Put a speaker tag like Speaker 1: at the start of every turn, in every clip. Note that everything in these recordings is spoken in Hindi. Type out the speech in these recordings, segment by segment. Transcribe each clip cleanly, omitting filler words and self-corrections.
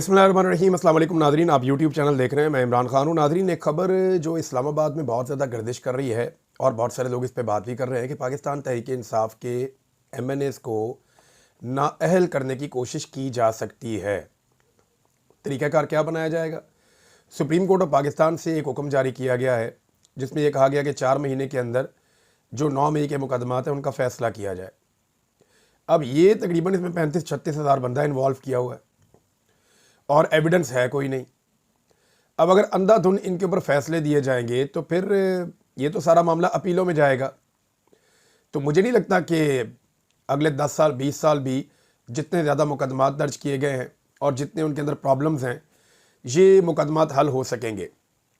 Speaker 1: बिस्मिल्लाहिर्रहमानिर्रहीम। अस्सलाम वालेकुम नाज़रीन, आप यूट्यूब चैनल देख रहे हैं। मैं इमरान खान हूँ। नाज़रीन, एक ख़बर जो इस्लामाबाद में बहुत ज़्यादा गर्दिश कर रही है और बहुत सारे लोग इस पे बात भी कर रहे हैं कि पाकिस्तान तहरीक-ए-इंसाफ़ के MNAs को नाअहल करने की कोशिश की जा सकती है। तरीक़ाकार क्या बनाया जाएगा? सुप्रीम कोर्ट ऑफ पाकिस्तान से एक हुक्म जारी किया गया है जिसमें यह कहा गया कि 4 महीने के अंदर जो 9 मई के मुकदमात हैं उनका फ़ैसला किया जाए। अब ये तकरीबन इसमें 35-36 हज़ार बंदा इन्वॉल्व किया हुआ है और एविडेंस है कोई नहीं। अब अगर अंधाधुन इनके ऊपर फैसले दिए जाएंगे तो फिर ये तो सारा मामला अपीलों में जाएगा। तो मुझे नहीं लगता कि अगले 10 साल 20 साल भी जितने ज़्यादा मुकदमात दर्ज किए गए हैं और जितने उनके अंदर प्रॉब्लम्स हैं ये मुकदमात हल हो सकेंगे।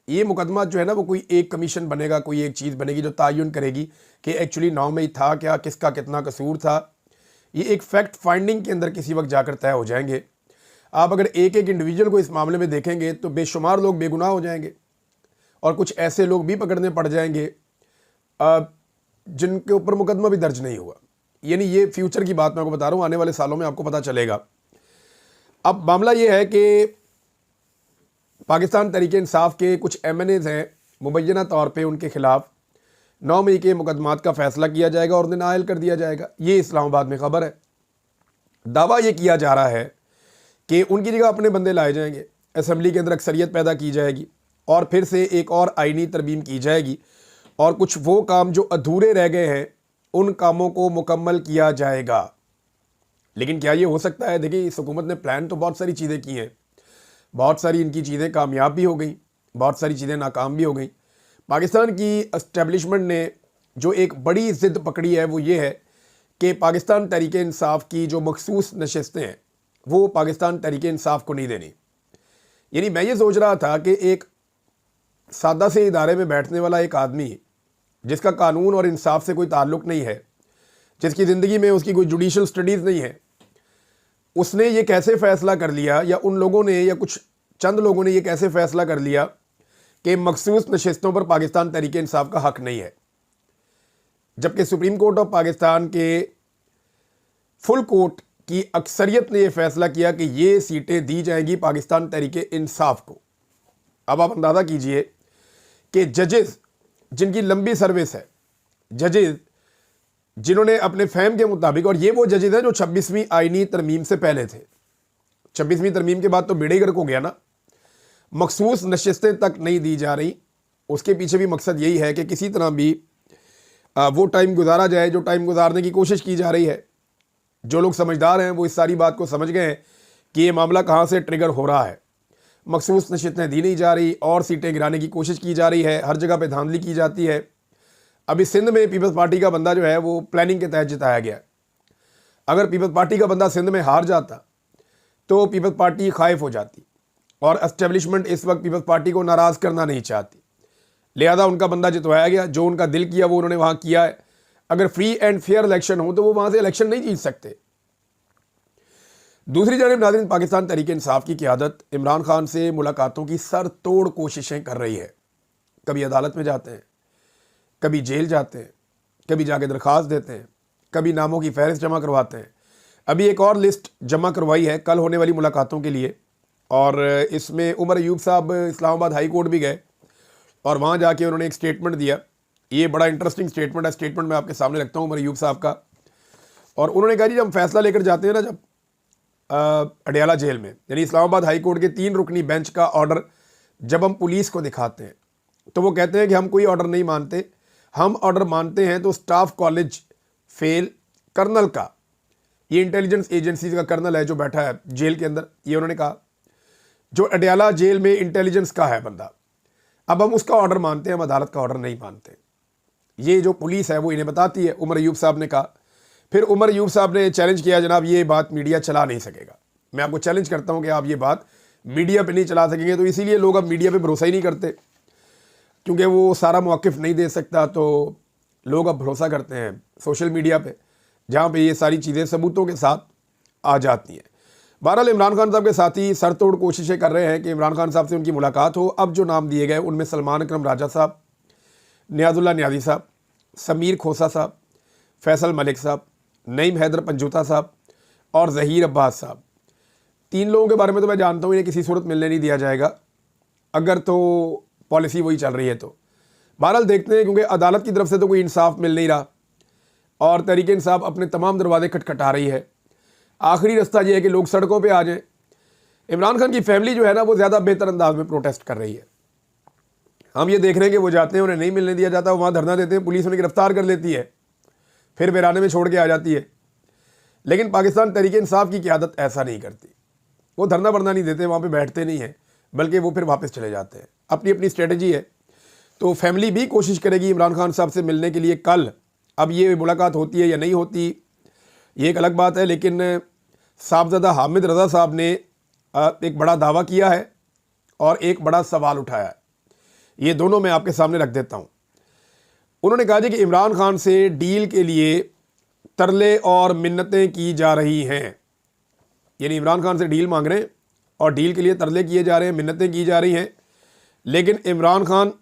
Speaker 1: ये मुकदमा जो है ना वो कोई एक कमीशन बनेगा, कोई एक चीज़ बनेगी जो तयन करेगी कि एक्चुअली 9 मई था क्या, किसका कितना कसूर था। ये एक फैक्ट फाइंडिंग के अंदर किसी वक्त जाकर तय हो जाएंगे। आप अगर एक एक इंडिविजुअल को इस मामले में देखेंगे तो बेशुमार लोग बेगुनाह हो जाएंगे और कुछ ऐसे लोग भी पकड़ने पड़ जाएंगे जिनके ऊपर मुकदमा भी दर्ज नहीं हुआ। यानी ये फ्यूचर की बात मैं आपको बता रहा हूँ, आने वाले सालों में आपको पता चलेगा। अब मामला ये है कि पाकिस्तान तहरीक-ए-इंसाफ़ के कुछ MNAs हैं, मुबैना तौर पे उनके ख़िलाफ़ 9 मई के मुकदमात का फ़ैसला किया जाएगा और उन्हें नाअहल कर दिया जाएगा। ये इस्लामाबाद में ख़बर है। दावा ये किया जा रहा है कि उनकी जगह अपने बंदे लाए जाएंगे, असम्बली के अंदर अक्सरियत पैदा की जाएगी और फिर से एक और आइनी तरमीम की जाएगी और कुछ वो काम जो अधूरे रह गए हैं उन कामों को मुकम्मल किया जाएगा। लेकिन क्या ये हो सकता है? देखिए, इस हुकूमत ने प्लान तो बहुत सारी चीज़ें की हैं, बहुत सारी इनकी चीज़ें कामयाब भी हो गई, बहुत सारी चीज़ें नाकाम भी हो गई। पाकिस्तान की इस्टेब्लिशमेंट ने जो एक बड़ी ज़िद पकड़ी है वो ये है कि पाकिस्तान तहरीक-ए-इंसाफ़ की जो मखसूस नशस्तें हैं वो पाकिस्तान तहरीक-ए-इंसाफ़ को नहीं देनी। यानी मैं ये सोच रहा था कि एक सादा से इदारे में बैठने वाला एक आदमी जिसका कानून और इंसाफ से कोई ताल्लुक़ नहीं है, जिसकी ज़िंदगी में उसकी कोई जुडिशल स्टडीज़ नहीं है, उसने ये कैसे फ़ैसला कर लिया, या उन लोगों ने या कुछ चंद लोगों ने ये कैसे फ़ैसला कर लिया कि मखसूस नशस्तों पर पाकिस्तान तहरीक-ए-इंसाफ़ का हक़ नहीं है, जबकि सुप्रीम कोर्ट ऑफ पाकिस्तान के फुल कोर्ट की अक्सरियत ने यह फैसला किया कि ये सीटें दी जाएंगी पाकिस्तान तहरीक-ए-इंसाफ़ को। अब आप अंदाज़ा कीजिए कि जजेस जिनकी लंबी सर्विस है, जजेस जिन्होंने अपने फहम के मुताबिक, और ये वो जजेस हैं जो 26वीं आइनी तरमीम से पहले थे, 26वीं तरमीम के बाद तो बेड़े गर्क हो गया ना, मखसूस नशस्तें तक नहीं दी जा रही। उसके पीछे भी मकसद यही है कि किसी तरह भी वो टाइम गुजारा जाए जो टाइम गुजारने की कोशिश की जा रही है। जो लोग समझदार हैं वो इस सारी बात को समझ गए हैं कि ये मामला कहाँ से ट्रिगर हो रहा है। मखसूस नशस्तें दी नहीं जा रही और सीटें गिराने की कोशिश की जा रही है, हर जगह पे धांधली की जाती है। अभी सिंध में पीपल्स पार्टी का बंदा जो है वो प्लानिंग के तहत जिताया गया। अगर पीपल्स पार्टी का बंदा सिंध में हार जाता तो पीपल्स पार्टी खाइफ हो जाती और एस्टेब्लिशमेंट इस वक्त पीपल्स पार्टी को नाराज़ करना नहीं चाहती, लिहाजा उनका बंदा जितवाया गया। जो उनका दिल किया वो उन्होंने वहाँ किया है। अगर फ्री एंड फेयर इलेक्शन हो तो वो वहाँ से इलेक्शन नहीं जीत सकते। दूसरी जानिब नाज़रीन, पाकिस्तान तहरीक-ए-इंसाफ़ की क़यादत इमरान खान से मुलाकातों की सर तोड़ कोशिशें कर रही है। कभी अदालत में जाते हैं, कभी जेल जाते हैं, कभी जाके दरख्वास्त देते हैं, कभी नामों की फहरिस्त जमा करवाते हैं। अभी एक और लिस्ट जमा करवाई है कल होने वाली मुलाकातों के लिए, और इसमें उमर अयूब साहब इस्लामाबाद हाई कोर्ट भी गए और वहाँ जाके उन्होंने एक स्टेटमेंट दिया। ये बड़ा इंटरेस्टिंग स्टेटमेंट है। स्टेटमेंट मैं आपके सामने रखता हूँ उमर अयूब साहब का। और उन्होंने कहा जी, जब हम फैसला लेकर जाते हैं ना, जब अडयाला जेल में, यानी इस्लामाबाद हाई कोर्ट के 3 रुकनी बेंच का ऑर्डर जब हम पुलिस को दिखाते हैं तो वो कहते हैं कि हम कोई ऑर्डर नहीं मानते, हम ऑर्डर मानते हैं तो स्टाफ कॉलेज फेल कर्नल का, ये इंटेलिजेंस एजेंसी का कर्नल है जो बैठा है जेल के अंदर, ये उन्होंने कहा, जो अडयाला जेल में इंटेलिजेंस का है बंदा, अब हम उसका ऑर्डर मानते हैं, हम अदालत का ऑर्डर नहीं मानते। ये जो पुलिस है वो इन्हें बताती है, उमर अयूब साहब ने कहा। फिर उमर अयूब साहब ने चैलेंज किया, जनाब ये बात मीडिया चला नहीं सकेगा। मैं आपको चैलेंज करता हूं कि आप ये बात मीडिया पे नहीं चला सकेंगे। तो इसीलिए लोग अब मीडिया पे भरोसा ही नहीं करते, क्योंकि वो सारा मौक़िफ़ नहीं दे सकता, तो लोग अब भरोसा करते हैं सोशल मीडिया पे, जहाँ पे ये सारी चीज़ें सबूतों के साथ आ जाती हैं। बहरहाल इमरान खान साहब के साथी सर तोड़ कोशिशें कर रहे हैं कि इमरान खान साहब से उनकी मुलाकात हो। अब जो नाम दिए गए उनमें सलमान अकरम राजा साहब, नियाज़ुल्लाह नियाज़ी साहब, समीर खोसा साहब, फैसल मलिक साहब, नईम हैदर पंजूता साहब और ज़हीर अब्बास साहब। 3 लोगों के बारे में तो मैं जानता हूँ, इन्हें किसी सूरत मिलने नहीं दिया जाएगा, अगर तो पॉलिसी वही चल रही है तो। बहरहाल देखते हैं, क्योंकि अदालत की तरफ से तो कोई इंसाफ मिल नहीं रहा और तहरीक इंसाफ अपने तमाम दरवाजे खटखटा रही है। आखिरी रास्ता ये है कि लोग सड़कों पे आ जाएं। इमरान खान की फैमिली जो है ना, वो ज़्यादा बेहतर अंदाज में प्रोटेस्ट कर रही है। हम ये देख रहे हैं कि वो जाते हैं, उन्हें नहीं मिलने दिया जाता, वहाँ धरना देते हैं, पुलिस उन्हें गिरफ्तार कर लेती है, फिर वीराने में छोड़ के आ जाती है। लेकिन पाकिस्तान तहरीक इंसाफ की क़यादत ऐसा नहीं करती। वो धरना वरना नहीं देते, वहाँ पे बैठते नहीं हैं, बल्कि वो फिर वापस चले जाते हैं। अपनी अपनी स्ट्रेटजी है। तो फैमिली भी कोशिश करेगी इमरान खान साहब से मिलने के लिए कल। अब ये मुलाकात होती है या नहीं होती, ये एक अलग बात है, लेकिन साहबजादा हामिद रज़ा साहब ने एक बड़ा दावा किया है और एक बड़ा सवाल उठाया है। ये दोनों मैं आपके सामने रख देता हूँ। उन्होंने कहा जी कि इमरान खान से डील के लिए तरले और मिन्नतें की जा रही हैं, यानी इमरान खान से डील मांग रहे हैं और डील के लिए तरले किए जा रहे हैं, मिन्नतें की जा रही हैं, लेकिन इमरान खान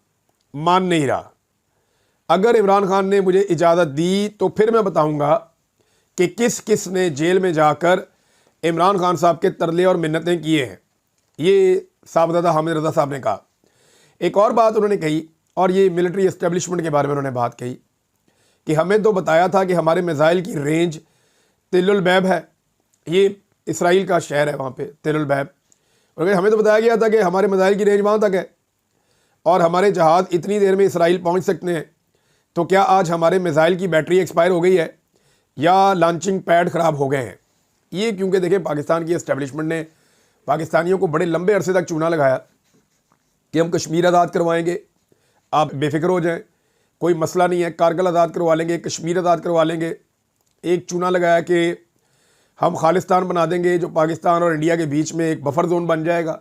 Speaker 1: मान नहीं रहा। अगर इमरान खान ने मुझे इजाज़त दी तो फिर मैं बताऊंगा कि किस किस ने जेल में जाकर इमरान खान साहब के तरले और मिन्नतें किए हैं। ये साहबजादा हामिद रज़ा साहब ने कहा। एक और बात उन्होंने कही, और ये मिलिट्री इस्टेब्लिशमेंट के बारे में उन्होंने बात कही कि हमें तो बताया था कि हमारे मिसाइल की रेंज तिल बैब है, ये इसराइल का शहर है वहाँ पे तिल बैब, और हमें तो बताया गया था कि हमारे मिसाइल की रेंज वहाँ तक है और हमारे जहाज़ इतनी देर में इसराइल पहुँच सकते हैं। तो क्या आज हमारे मिसाइल की बैटरी एक्सपायर हो गई है या लॉन्चिंग पैड ख़राब हो गए हैं? ये क्योंकि देखिए, पाकिस्तान की इस्टेब्लिशमेंट ने पाकिस्तानियों को बड़े लंबे अरसे तक चूना लगाया कि हम कश्मीर आज़ाद करवाएंगे, आप बेफिक्र हो जाएं, कोई मसला नहीं है, कारगिल आज़ाद करवा लेंगे, कश्मीर आज़ाद करवा लेंगे। एक चूना लगाया कि हम खालिस्तान बना देंगे जो पाकिस्तान और इंडिया के बीच में एक बफर जोन बन जाएगा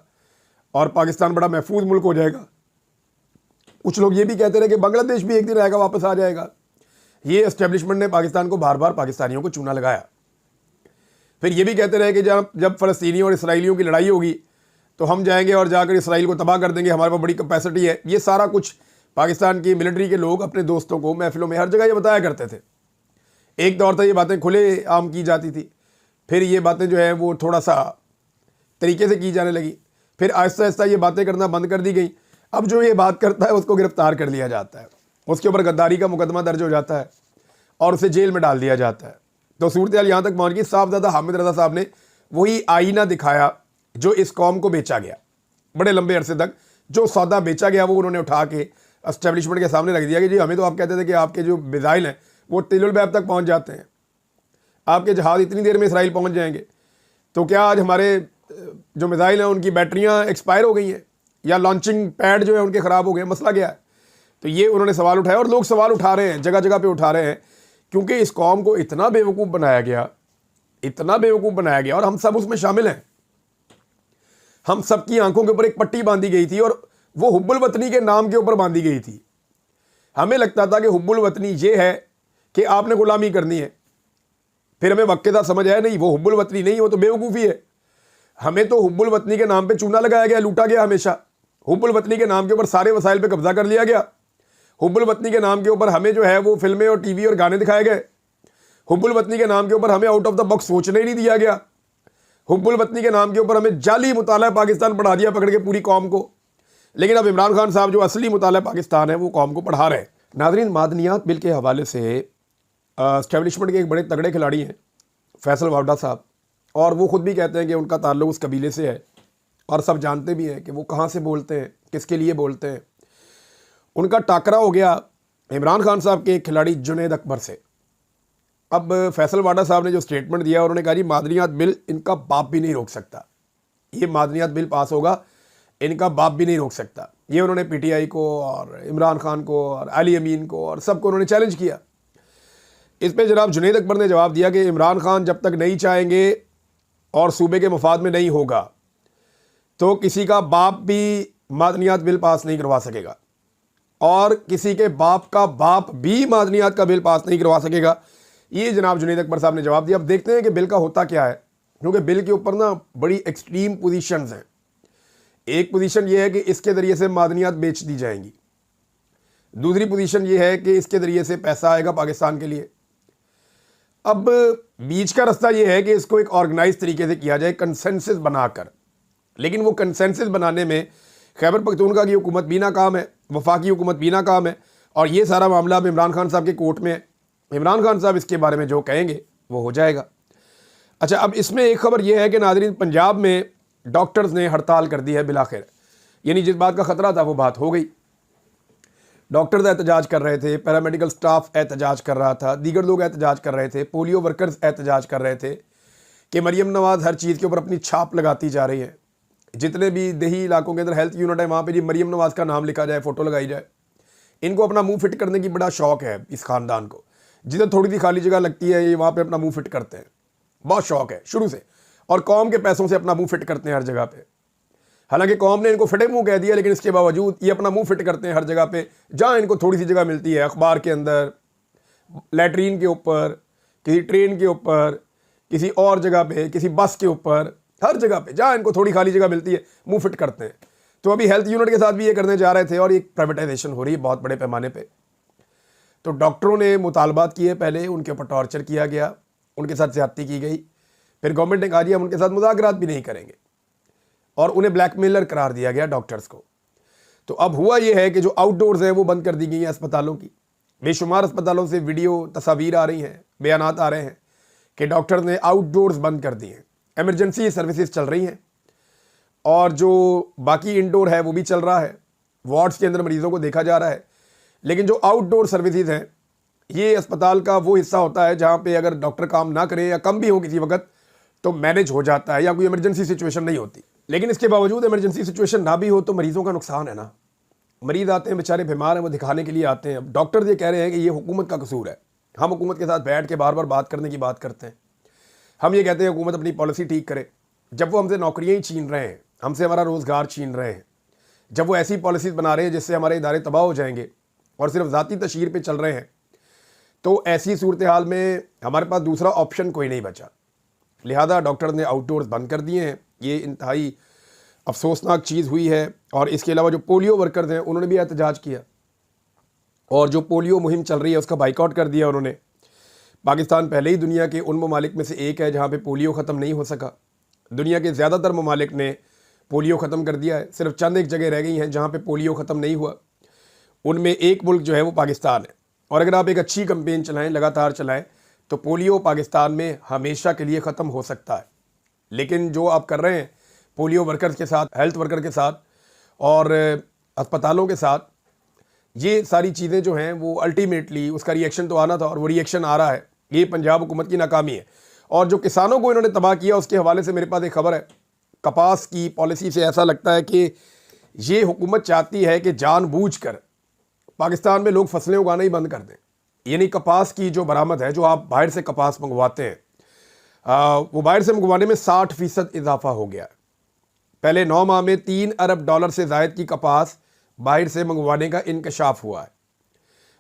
Speaker 1: और पाकिस्तान बड़ा महफूज मुल्क हो जाएगा। कुछ लोग ये भी कहते रहे कि बांग्लादेश भी एक दिन आएगा, वापस आ जाएगा। ये एस्टेब्लिशमेंट ने पाकिस्तान को बार बार पाकिस्तानियों को चूना लगाया। फिर ये भी कहते रहे कि जब फ़लस्तीनी और इसराइलियों की लड़ाई होगी तो हम जाएंगे और जाकर इसराइल को तबाह कर देंगे, हमारे पास बड़ी कैपेसिटी है। ये सारा कुछ पाकिस्तान की मिलिट्री के लोग अपने दोस्तों को महफिलों में हर जगह ये बताया करते थे। एक दौर तक ये बातें खुले आम की जाती थी, फिर ये बातें जो है वो थोड़ा सा तरीके से की जाने लगी, फिर आहिस्ता आहिस्ता ये बातें करना बंद कर दी गई। अब जो ये बात करता है उसको गिरफ्तार कर लिया जाता है, उसके ऊपर गद्दारी का मुकदमा दर्ज हो जाता है और उसे जेल में डाल दिया जाता है। तो सूरत हाल यहाँ तक पहुँच गई। साहबजादा हामिद रज़ा साहब ने वही आईना दिखाया जो इस कौम को बेचा गया बड़े लंबे अरसे तक। जो सौदा बेचा गया वो उन्होंने उठा के एस्टेब्लिशमेंट के सामने रख दिया कि जी हमें तो आप कहते थे कि आपके जो मिसाइल हैं वो तिल बैब तक पहुँच जाते हैं, आपके जहाज़ इतनी देर में इसराइल पहुँच जाएंगे। तो क्या आज हमारे जो मिसाइल हैं उनकी बैटरियाँ एक्सपायर हो गई हैं या लॉन्चिंग पैड जो है उनके ख़राब हो गए, मसला क्या है? तो ये उन्होंने सवाल उठाया और लोग सवाल उठा रहे हैं, जगह जगह पे उठा रहे हैं, क्योंकि इस कौम को इतना बेवकूफ़ बनाया गया, इतना बेवकूफ़ बनाया गया और हम सब उसमें शामिल हैं। हम सब की आंखों के ऊपर एक पट्टी बांधी गई थी और वो हुब्बुल वतनी के नाम के ऊपर बांधी गई थी। हमें लगता था कि हुब्बुल वतनी ये है कि आपने गुलामी करनी है, फिर हमें वक़्त समझ आया नहीं, वो हुब्बुल वतनी नहीं, वो तो बेवकूफ़ी है। हमें तो हुब्बुल वतनी के नाम पे चूना लगाया गया, लूटा गया हमेशा। हुब्बुल वतनी के नाम के ऊपर सारे वसाइल पे कब्जा कर लिया गया। हुब्बुल वतनी के नाम के ऊपर हमें जो है वो फिल्में और टीवी और गाने दिखाए गए। हुब्बुल वतनी के नाम के ऊपर हमें आउट ऑफ द बॉक्स सोचने ही नहीं दिया गया। हुब्बुल वतनी के नाम के ऊपर हमें जाली मुताला पाकिस्तान पढ़ा दिया पकड़ के पूरी कौम को। लेकिन अब इमरान खान साहब जो असली मुताला पाकिस्तान है वो कौम को पढ़ा रहे हैं। नाज़रीन, मादनियात बिल के हवाले से एस्टेब्लिशमेंट के एक बड़े तगड़े खिलाड़ी हैं फैसल वावडा साहब, और वो ख़ुद भी कहते हैं कि उनका ताल्लुक़ उस कबीले से है और सब जानते भी हैं कि वो कहाँ से बोलते हैं, किसके लिए बोलते हैं। उनका टाकरा हो गया इमरान खान साहब के खिलाड़ी जुनैद अकबर से। अब फैसल वाडा साहब ने जो स्टेटमेंट दिया, उन्होंने कहा जी मादनियात बिल इनका बाप भी नहीं रोक सकता, ये मादनियात बिल पास होगा, इनका बाप भी नहीं रोक सकता। ये उन्होंने पीटीआई को और इमरान खान को और अली अमीन को और सबको उन्होंने चैलेंज किया। इस पर जनाब जुनैद अकबर ने जवाब दिया कि इमरान खान जब तक नहीं चाहेंगे और सूबे के मफाद में नहीं होगा तो किसी का बाप भी मादनियात बिल पास नहीं करवा सकेगा और किसी के बाप का बाप भी मादनियात का बिल पास नहीं करवा सकेगा। ये जनाब जुनैद अकबर साहब ने जवाब दिया। अब देखते हैं कि बिल का होता क्या है, क्योंकि बिल के ऊपर ना बड़ी एक्सट्रीम पोजीशंस हैं। एक पोजीशन ये है कि इसके ज़रिए से मादनियात बेच दी जाएंगी, दूसरी पोजीशन ये है कि इसके ज़रिए से पैसा आएगा पाकिस्तान के लिए। अब बीच का रास्ता ये है कि इसको एक ऑर्गेनाइज तरीके से किया जाए, कंसेंसस बनाकर। लेकिन वो कंसेंसस बनाने में खैबर पख्तूनख्वा की हुकूमत भी नाकाम है, वफाकी हुकूमत भी नाकाम है, और ये सारा मामला अब इमरान खान साहब के कोर्ट में है। इमरान खान साहब इसके बारे में जो कहेंगे वो हो जाएगा। अच्छा, अब इसमें एक खबर ये है कि नाज़रीन, पंजाब में डॉक्टर्स ने हड़ताल कर दी है बिलाखिर, यानी जिस बात का ख़तरा था वो बात हो गई। डॉक्टर्स एहतजाज कर रहे थे, पैरामेडिकल स्टाफ एहतजाज कर रहा था, दीगर लोग एहतजाज कर रहे थे, पोलियो वर्कर्स एहतजाज कर रहे थे कि मरीम नवाज़ हर चीज़ के ऊपर अपनी छाप लगाती जा रही है। जितने भी देही इलाकों के अंदर हेल्थ यूनिट है वहाँ पे जी मरीम नवाज़ का नाम लिखा जाए, फ़ोटो लगाई जाए। इनको अपना मुंह फिट करने की बड़ा शौक़ है इस ख़ानदान को। जिधर थोड़ी सी खाली जगह लगती है ये वहाँ पे अपना मुंह फिट करते हैं, बहुत शौक़ है शुरू से, और कौम के पैसों से अपना मुंह फिट करते हैं हर जगह पे। हालांकि कौम ने इनको फटे मुंह कह दिया, लेकिन इसके बावजूद ये अपना मुंह फिट करते हैं हर जगह पे जहाँ इनको थोड़ी सी जगह मिलती है, अखबार के अंदर, लैट्रीन के ऊपर, किसी ट्रेन के ऊपर, किसी और जगह पे, किसी बस के ऊपर, हर जगह पे जहाँ इनको थोड़ी खाली जगह मिलती है मुंह फिट करते हैं। तो अभी हेल्थ यूनिट के साथ भी ये करने जा रहे थे और एक प्राइवेटाइजेशन हो रही है बहुत बड़े पैमाने पे। तो डॉक्टरों ने मुतालबात किए, पहले उनके ऊपर टॉर्चर किया गया, उनके साथ ज़्यादती की गई, फिर गवर्नमेंट ने कहा जी हम उनके साथ मुज़ाकरात भी नहीं करेंगे, और उन्हें ब्लैकमेलर करार दिया गया डॉक्टर्स को। तो अब हुआ ये है कि जो आउटडोर्स हैं वो बंद कर दी गई हैं अस्पतालों की। बेशुमार अस्पतालों से वीडियो तस्वीर आ रही हैं, बयानात आ रहे हैं कि डॉक्टर ने आउटडोर्स बंद कर दिए हैं, एमरजेंसी सर्विसेज चल रही हैं, और जो बाकी इंडोर है वो भी चल रहा है, वार्ड्स के अंदर मरीज़ों को देखा जा रहा है। लेकिन जो आउटडोर सर्विसेज हैं, ये अस्पताल का वो हिस्सा होता है जहाँ पे अगर डॉक्टर काम ना करे या कम भी हो किसी वक्त तो मैनेज हो जाता है, या कोई इमरजेंसी सिचुएशन नहीं होती। लेकिन इसके बावजूद इमरजेंसी सिचुएशन ना भी हो तो मरीज़ों का नुकसान है ना। मरीज़ आते हैं, बेचारे बीमार हैं, वो दिखाने के लिए आते हैं। अब डॉक्टर ये कह रहे हैं कि ये हुकूमत का कसूर है। हम हुकूमत के साथ बैठ के बार बार बात करने की बात करते हैं, हम ये कहते हैं हुकूमत अपनी पॉलिसी ठीक करे, जब वो हमसे नौकरियाँ ही छीन रहे हैं, हमसे हमारा रोज़गार छीन रहे हैं, जब वो ऐसी पॉलिसीज़ बना रहे हैं जिससे हमारे इदारे तबाह हो जाएंगे और सिर्फ ज़ाती तशहीर पे चल रहे हैं, तो ऐसी सूरत हाल में हमारे पास दूसरा ऑप्शन कोई नहीं बचा। लिहाजा डॉक्टर ने आउटडोर्स बंद कर दिए हैं। ये इंतहाई अफसोसनाक चीज़ हुई है। और इसके अलावा जो पोलियो वर्कर्स हैं उन्होंने भी एहतजाज किया, और जो पोलियो मुहिम चल रही है उसका बाइकआउट कर दिया उन्होंने। पाकिस्तान पहले ही दुनिया के उन ममालिक में से एक है जहाँ पे पोलियो ख़त्म नहीं हो सका। दुनिया के ज़्यादातर ममालिक ने पोलियो ख़त्म कर दिया है, सिर्फ चंद एक जगह रह गई हैं जहाँ पे पोलियो ख़त्म नहीं हुआ। उनमें एक मुल्क जो है वो पाकिस्तान है। और अगर आप एक अच्छी कैंपेन चलाएं, लगातार चलाएं, तो पोलियो पाकिस्तान में हमेशा के लिए ख़त्म हो सकता है। लेकिन जो आप कर रहे हैं पोलियो वर्कर्स के साथ, हेल्थ वर्कर के साथ और अस्पतालों के साथ, ये सारी चीज़ें जो हैं वो अल्टीमेटली उसका रिएक्शन तो आना था, और वो रिएक्शन आ रहा है। ये पंजाब हुकूमत की नाकामी है। और जो किसानों को इन्होंने तबाह किया उसके हवाले से मेरे पास एक खबर है। कपास की पॉलिसी से ऐसा लगता है कि ये हुकूमत चाहती है कि जानबूझकर पाकिस्तान में लोग फसलें उगाना ही बंद कर दें। यानी कपास की जो बरामद है, जो आप बाहर से कपास मंगवाते हैं, वो बाहर से मंगवाने में 60% इजाफा हो गया है। पहले 9 माह में $3 अरब से ज़ायद की कपास बाहर से मंगवाने का इंकशाफ हुआ है।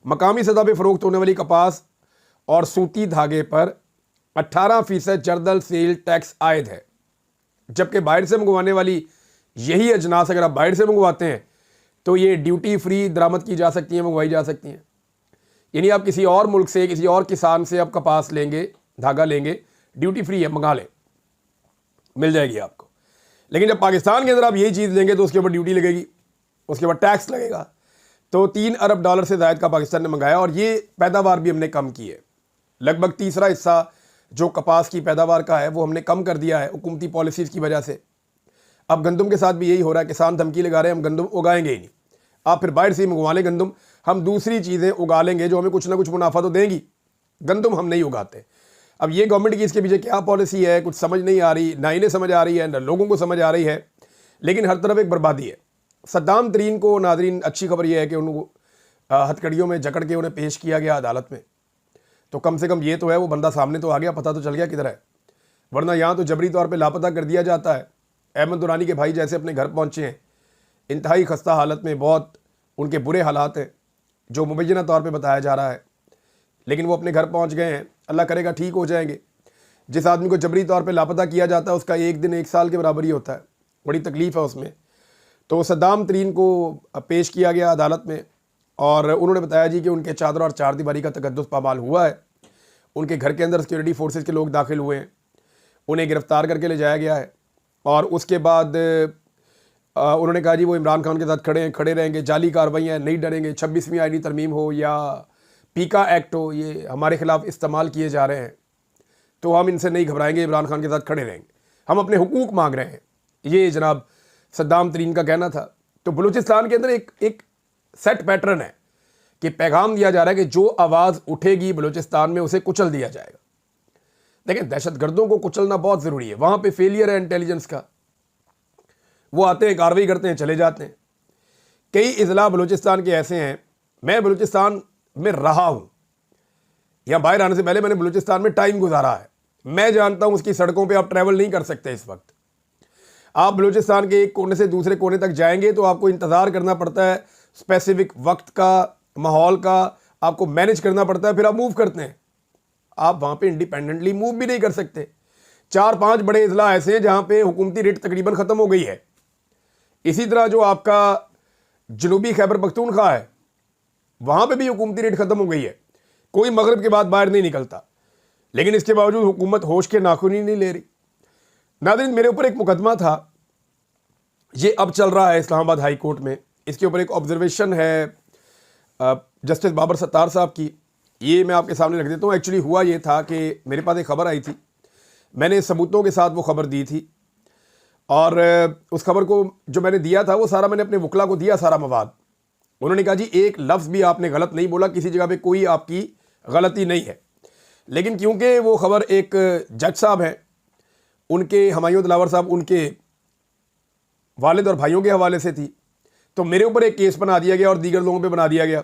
Speaker 1: मकामी सतह पर फ़रोख्त होने वाली कपास और सूती धागे पर 18% जर्दल सेल टैक्स आयद है, जबकि बाहर से मंगवाने वाली यही अजनास अगर आप बाहर से मंगवाते हैं तो ये ड्यूटी फ्री दरामद की जा सकती हैं, मंगवाई जा सकती हैं। यानी आप किसी और मुल्क से, किसी और किसान से आप कपास लेंगे, धागा लेंगे, ड्यूटी फ्री है, मंगा लें, मिल जाएगी आपको। लेकिन जब पाकिस्तान के अंदर आप यही चीज़ लेंगे तो उसके ऊपर ड्यूटी लगेगी, उसके ऊपर टैक्स लगेगा। तो $3 अरब से ज़ायद का पाकिस्तान ने मंगाया, और ये पैदावार भी हमने कम की है। लगभग तीसरा हिस्सा जो कपास की पैदावार का है वो हमने कम कर दिया है हुकूमती पॉलिसीज़ की वजह से। अब गंदम के साथ भी यही हो रहा है, किसान धमकी लगा रहे हैं हम गंदम उगाएंगे ही नहीं, आप फिर बाहर से ही मंगवा लें गंदम, हम दूसरी चीज़ें उगा लेंगे जो हमें कुछ ना कुछ मुनाफा तो देंगी, गंदम हम नहीं उगाते। अब ये गवर्नमेंट की इसके पीछे क्या पॉलिसी है कुछ समझ नहीं आ रही, ना इन्हें समझ आ रही है ना लोगों को समझ आ रही है, लेकिन हर तरफ एक बर्बादी है। सद्दाम तरीन को नाजरीन अच्छी खबर यह है कि उनको हथकड़ियों में जकड़ के उन्हें पेश किया गया अदालत में, तो कम से कम ये तो है वो बंदा सामने तो आ गया, पता तो चल गया किधर है, वरना यहाँ तो जबरी तौर पर लापता कर दिया जाता है। अहमद दुरानी के भाई जैसे अपने घर पहुँचे हैं, इंतहाई खस्ता हालत में, बहुत उनके बुरे हालात हैं जो मुबैना तौर पे बताया जा रहा है, लेकिन वो अपने घर पहुंच गए हैं, अल्लाह करेगा ठीक हो जाएंगे। जिस आदमी को जबरी तौर पे लापता किया जाता है उसका एक दिन 1 साल के बराबर ही होता है, बड़ी तकलीफ़ है उसमें। तो सद्दाम तरीन को पेश किया गया अदालत में, और उन्होंने बताया जी कि उनके चादर और चारदीवारी का तकद्दुस पामाल हुआ है, उनके घर के अंदर सिक्योरिटी फोर्सेस के लोग दाखिल हुए हैं, उन्हें गिरफ्तार करके ले जाया गया है। और उसके बाद उन्होंने कहा जी वो इमरान खान के साथ खड़े हैं, खड़े रहेंगे, जाली कार्रवाइयाँ, नहीं डरेंगे, 26वीं आईनी तरमीम हो या पीका एक्ट हो, ये हमारे खिलाफ इस्तेमाल किए जा रहे हैं, तो हम इनसे नहीं घबराएंगे, इमरान खान के साथ खड़े रहेंगे, हम अपने हुकूक मांग रहे हैं। ये जनाब सद्दाम तरीन का कहना था। तो बलूचिस्तान के अंदर एक सेट पैटर्न है कि पैगाम दिया जा रहा है कि जो आवाज़ उठेगी बलूचिस्तान में उसे कुचल दिया जाएगा। लेकिन दहशतगर्दों को कुचलना बहुत ज़रूरी है। वहाँ पे फेलियर है इंटेलिजेंस का, वो आते हैं, कार्रवाई करते हैं, चले जाते हैं। कई इजला बलूचिस्तान के ऐसे हैं, मैं बलूचिस्तान में रहा हूँ, या बाहर आने से पहले मैंने बलूचिस्तान में टाइम गुजारा है, मैं जानता हूँ उसकी सड़कों पे आप ट्रैवल नहीं कर सकते। इस वक्त आप बलूचिस्तान के एक कोने से दूसरे कोने तक जाएंगे तो आपको इंतज़ार करना पड़ता है, स्पेसिफिक वक्त का, माहौल का आपको मैनेज करना पड़ता है, फिर आप मूव करते हैं। आप वहाँ पे इंडिपेंडेंटली मूव भी नहीं कर सकते। 4-5 बड़े इजला ऐसे हैं जहाँ पे हुकूमती रिट तकरीबन ख़त्म हो गई है। इसी तरह जो आपका जनूबी खैबर पख्तूनख्वा है, वहाँ पे भी हुकूमती रिट ख़त्म हो गई है, कोई मगरिब के बाद बाहर नहीं निकलता। लेकिन इसके बावजूद हुकूमत होश के नाखून ही नहीं ले रही। नाज़रीन, मेरे ऊपर एक मुकदमा था, ये अब चल रहा है इस्लामाबाद हाई कोर्ट में। इसके ऊपर एक ऑब्जर्वेशन है जस्टिस बाबर सत्तार साहब की, ये मैं आपके सामने रख देता हूँ। एक्चुअली हुआ ये था कि मेरे पास एक ख़बर आई थी, मैंने सबूतों के साथ वो ख़बर दी थी, और उस खबर को जो मैंने दिया था वो सारा मैंने अपने वकला को दिया, सारा मवाद। उन्होंने कहा जी एक लफ्ज़ भी आपने गलत नहीं बोला, किसी जगह पे कोई आपकी गलती नहीं है। लेकिन क्योंकि वो ख़बर एक जज साहब हैं, उनके हुमायूं दिलावर साहब, उनके वालिद और भाइयों के हवाले से थी, तो मेरे ऊपर एक केस बना दिया गया और दीगर लोगों पे बना दिया गया।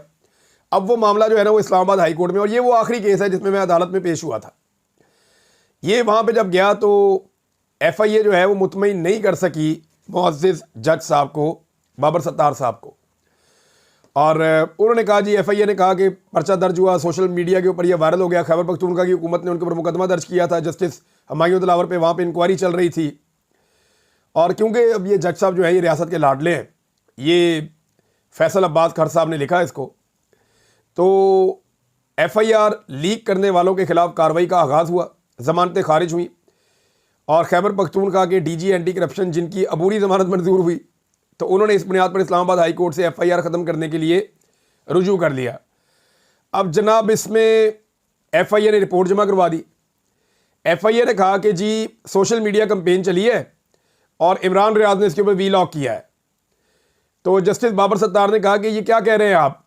Speaker 1: अब वो मामला जो है ना वो इस्लामाबाद हाई कोर्ट में, और ये वो आखिरी केस है जिसमें मैं अदालत में पेश हुआ था। ये वहाँ पे जब गया तो FIA जो है वो मुतमईन नहीं कर सकी मुअज़्ज़िज़ जज साहब को, बाबर सत्तार साहब को, और उन्होंने कहा जी FIA ने कहा कि पर्चा दर्ज हुआ, सोशल मीडिया के ऊपर ये वायरल हो गया, खैबर पख्तूनख्वा की हुकूमत ने उनके ऊपर मुकदमा दर्ज किया था जस्टिस हुमायूं दिलावर पे, वहाँ पे इंक्वायरी चल रही थी। और क्योंकि अब ये जज साहब जो है ये रियासत के लाडले हैं, ये फैसल अब्बास खर साहब ने लिखा इसको, तो FIR लीक करने वालों के खिलाफ कार्रवाई का आगाज़ हुआ, ज़मानतें खारिज हुई, और खैबर पख्तूनख्वा के DG एंटी करप्शन जिनकी अबूरी ज़मानत मंजूर हुई, तो उन्होंने इस बुनियाद पर इस्लामाबाद हाई कोर्ट से FIR ख़त्म करने के लिए रुजू कर लिया। अब जनाब इसमें FIA ने रिपोर्ट जमा करवा दी। FIA ने कहा कि जी सोशल मीडिया कैंपेन चली है और इमरान रियाज ने इसके ऊपर वीलॉग किया है। तो जस्टिस बाबर सत्तार ने कहा कि ये क्या कह रहे हैं आप,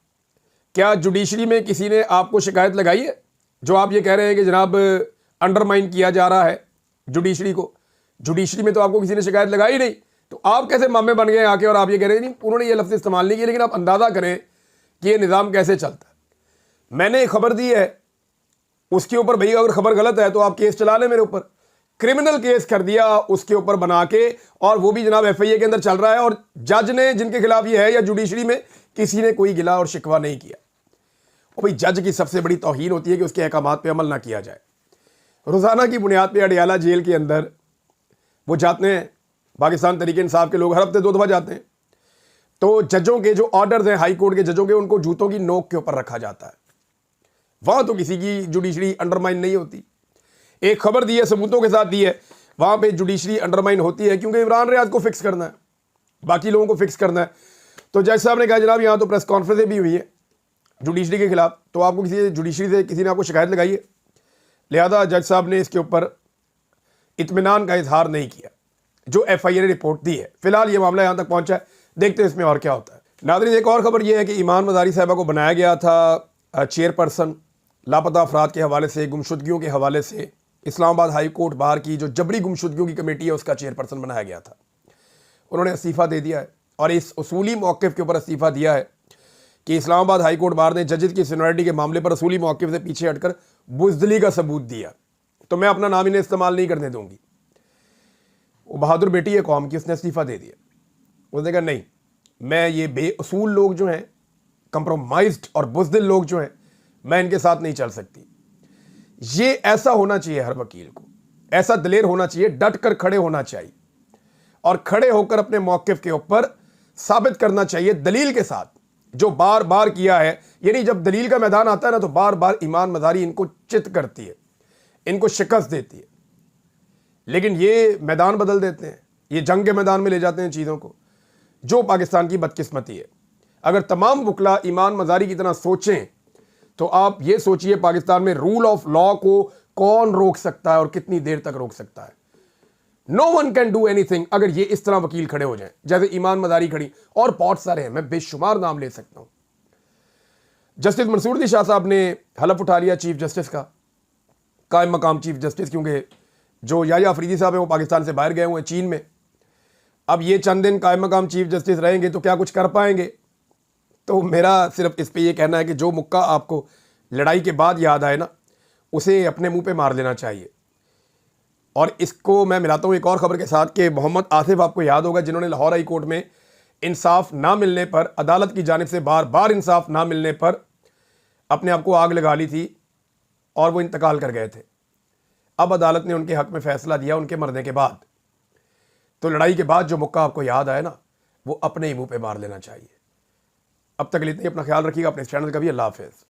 Speaker 1: क्या जुडिशरी में किसी ने आपको शिकायत लगाई है जो आप ये कह रहे हैं कि जनाब अंडरमाइन किया जा रहा है जुडिशरी को? जुडिशरी में तो आपको किसी ने शिकायत लगाई नहीं, तो आप कैसे मामे बन गए आके और आप ये कह रहे हैं? नहीं, उन्होंने ये लफ्ज़ इस्तेमाल नहीं किया, लेकिन आप अंदाज़ा करें कि ये निज़ाम कैसे चलता है। मैंने एक खबर दी है, उसके ऊपर भाई अगर खबर गलत है तो आप केस चला लें मेरे ऊपर, क्रिमिनल केस कर दिया उसके ऊपर बना के, और वो भी जनाब FIA के अंदर चल रहा है, और जज ने जिनके खिलाफ ये है या जुडिशरी में किसी ने कोई गिला और शिकवा नहीं किया। और भाई जज की सबसे बड़ी तौहीन होती है कि उसके अहकामात पे अमल ना किया जाए। रोज़ाना की बुनियाद पे अडियाला जेल के अंदर वो जाते हैं, पाकिस्तान तहरीक इंसाफ के लोग हर हफ्ते 2 दफ़ा जाते हैं, तो जजों के जो ऑर्डर्स हैं हाई कोर्ट के जजों के, उनको जूतों की नोक के ऊपर रखा जाता है। वहाँ तो किसी की जुडिशरी अंडरमाइन नहीं होती। एक खबर दी है, सबूतों के साथ दी है, वहाँ पे जुडिशरी अंडरमाइन होती है, क्योंकि इमरान रियाज को फिक्स करना है, बाकी लोगों को फिक्स करना है। तो जज साहब ने कहा जनाब यहाँ तो प्रेस कॉन्फ्रेंस भी हुई है जुडिशरी के खिलाफ, तो आपको किसी जुडिशरी से किसी ने आपको शिकायत लगाई है, लिहाजा जज साहब ने इसके ऊपर इत्मीनान का इजहार नहीं किया जो FIA ने रिपोर्ट दी है। फिलहाल ये मामला यहाँ तक पहुँचा है, देखते हैं इसमें और क्या होता है। नाज़रीन, एक और ख़बर यह है कि ईमान मज़ारी साहिबा को बनाया गया था चेयरपर्सन, लापता अफराद के हवाले से, गुमशुदगियों के हवाले से इस्लामाबाद हाई कोर्ट बार की जो जबरी गुमशुदगियों की कमेटी है उसका चेयरपर्सन बनाया गया था। उन्होंने इस्तीफ़ा दे दिया है, और इस उसूली मौक़िफ़ के ऊपर इस्तीफ़ा दिया है कि इस्लामाबाद हाई कोर्ट बार ने जजेस की सीनियरिटी के मामले पर उसूली मौक़िफ़ से पीछे हटकर बुज़दिली का सबूत दिया, तो मैं अपना नाम इन्हें इस्तेमाल नहीं करने दूंगी। वो बहादुर बेटी है कौम की, उसने इस्तीफ़ा दे दिया। उसने कहा नहीं, मैं ये बेअसूल लोग जो हैं, कंप्रोमाइज्ड और बुज़दिल लोग जो हैं, मैं इनके साथ नहीं चल सकती। ये ऐसा होना चाहिए हर वकील को, ऐसा दिलेर होना चाहिए, डट कर खड़े होना चाहिए, और खड़े होकर अपने मौक़िफ़ के ऊपर साबित करना चाहिए दलील के साथ। जो बार बार किया है। यानी जब दलील का मैदान आता है ना, तो बार बार ईमान मज़ारी इनको चित करती है, इनको शिकस्त देती है, लेकिन ये मैदान बदल देते हैं, ये जंग के मैदान में ले जाते हैं चीज़ों को, जो पाकिस्तान की बदकिस्मती है। अगर तमाम वकला ईमान मज़ारी की तरह सोचें तो आप ये सोचिए पाकिस्तान में रूल ऑफ लॉ को कौन रोक सकता है और कितनी देर तक रोक सकता है। No one can do anything अगर ये इस तरह वकील खड़े हो जाएं, जैसे ईमान मज़ारी खड़ी, और बहुत सारे हैं, मैं बेशुमार नाम ले सकता हूं। जस्टिस मंसूर शाह साहब ने हलफ उठा लिया चीफ जस्टिस का, कायम मकाम चीफ जस्टिस, क्योंकि जो याह्या अफरीदी साहब है वो पाकिस्तान से बाहर गए हुए हैं चीन में। अब ये चंद दिन कायम मकाम चीफ जस्टिस रहेंगे तो क्या कुछ कर पाएंगे? तो मेरा सिर्फ इस पे ये कहना है कि जो मुक्का आपको लड़ाई के बाद याद आए ना, उसे अपने मुंह पे मार लेना चाहिए। और इसको मैं मिलाता हूँ एक और ख़बर के साथ कि मोहम्मद आसिफ, आपको याद होगा, जिन्होंने लाहौर हाई कोर्ट में इंसाफ ना मिलने पर, अदालत की जानिब से बार बार इंसाफ ना मिलने पर अपने आप को आग लगा ली थी और वो इंतकाल कर गए थे। अब अदालत ने उनके हक़ में फ़ैसला दिया उनके मरने के बाद। तो लड़ाई के बाद जो मुक्का आपको याद आए ना, वो अपने ही मुँह पर मार लेना चाहिए। अब तक के लिए इतना ही, अपना ख्याल रखिएगा, अपने इस चैनल का भी। अल्लाह हाफ़िज़।